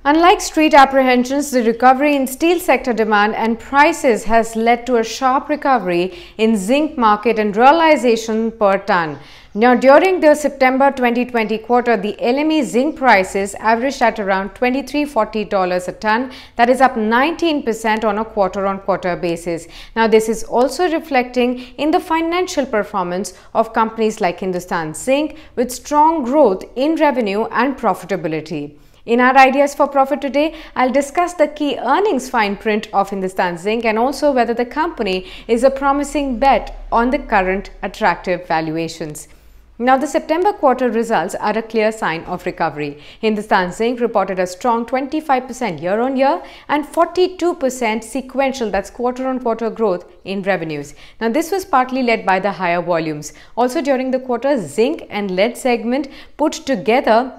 Unlike street apprehensions, the recovery in steel sector demand and prices has led to a sharp recovery in zinc market and realization per ton. Now, during the September 2020 quarter, the LME zinc prices averaged at around $2340 a ton. That is up 19% on a quarter-on-quarter basis. Now, this is also reflecting in the financial performance of companies like Hindustan Zinc with strong growth in revenue and profitability. In our ideas for profit today, I'll discuss the key earnings fine print of Hindustan Zinc and also whether the company is a promising bet on the current attractive valuations. Now, the September quarter results are a clear sign of recovery. Hindustan Zinc reported a strong 25% year-on-year and 42% sequential, that's quarter-on-quarter growth in revenues. Now, this was partly led by the higher volumes. Also during the quarter, zinc and lead segment put together,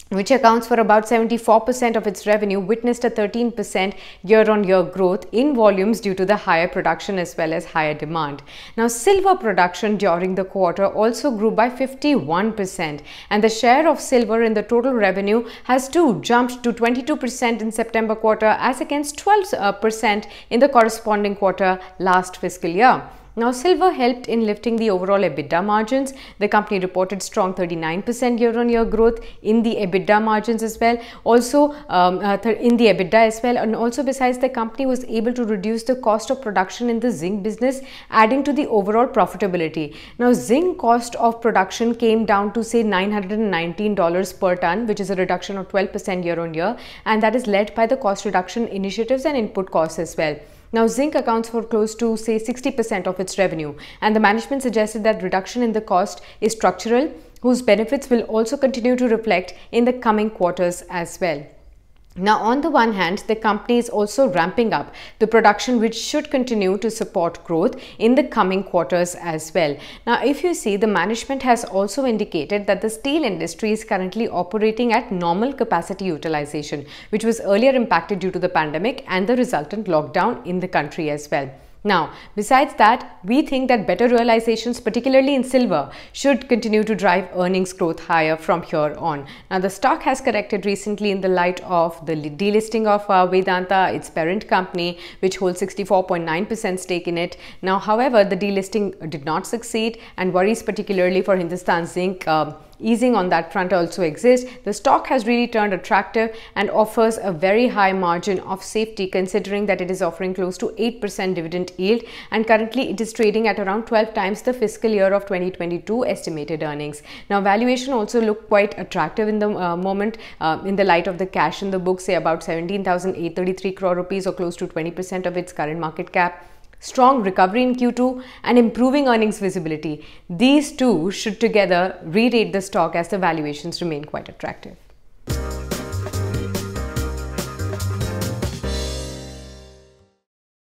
which accounts for about 74% of its revenue, witnessed a 13% year-on-year growth in volumes due to the higher production as well as higher demand. Now, silver production during the quarter also grew by 51%, and the share of silver in the total revenue has too jumped to 22% in September quarter as against 12% in the corresponding quarter last fiscal year. Now, silver helped in lifting the overall EBITDA margins. The company reported strong 39% year-on-year growth in the EBITDA margins as well. Also, in the EBITDA as well. And also besides, the company was able to reduce the cost of production in the zinc business, adding to the overall profitability. Now, zinc cost of production came down to say $919 per ton, which is a reduction of 12% year-on-year. And that is led by the cost reduction initiatives and input costs as well. Now, zinc accounts for close to say 60% of its revenue, and the management suggested that reduction in the cost is structural, whose benefits will also continue to reflect in the coming quarters as well. Now, on the one hand, the company is also ramping up the production, which should continue to support growth in the coming quarters as well. Now, if you see, the management has also indicated that the steel industry is currently operating at normal capacity utilization, which was earlier impacted due to the pandemic and the resultant lockdown in the country as well. Now, besides that, we think that better realizations, particularly in silver, should continue to drive earnings growth higher from here on. Now, the stock has corrected recently in the light of the delisting of Vedanta, its parent company, which holds 64.9% stake in it. Now, however, the delisting did not succeed, and worries particularly for Hindustan Zinc easing on that front also exists. The stock has really turned attractive and offers a very high margin of safety, considering that it is offering close to 8% dividend yield, and currently it is trading at around 12 times the fiscal year of 2022 estimated earnings. Now, valuation also looked quite attractive in the moment in the light of the cash in the books, say about 17,833 crore rupees, or close to 20% of its current market cap. Strong recovery in Q2 and improving earnings visibility. These two should together re-rate the stock as the valuations remain quite attractive.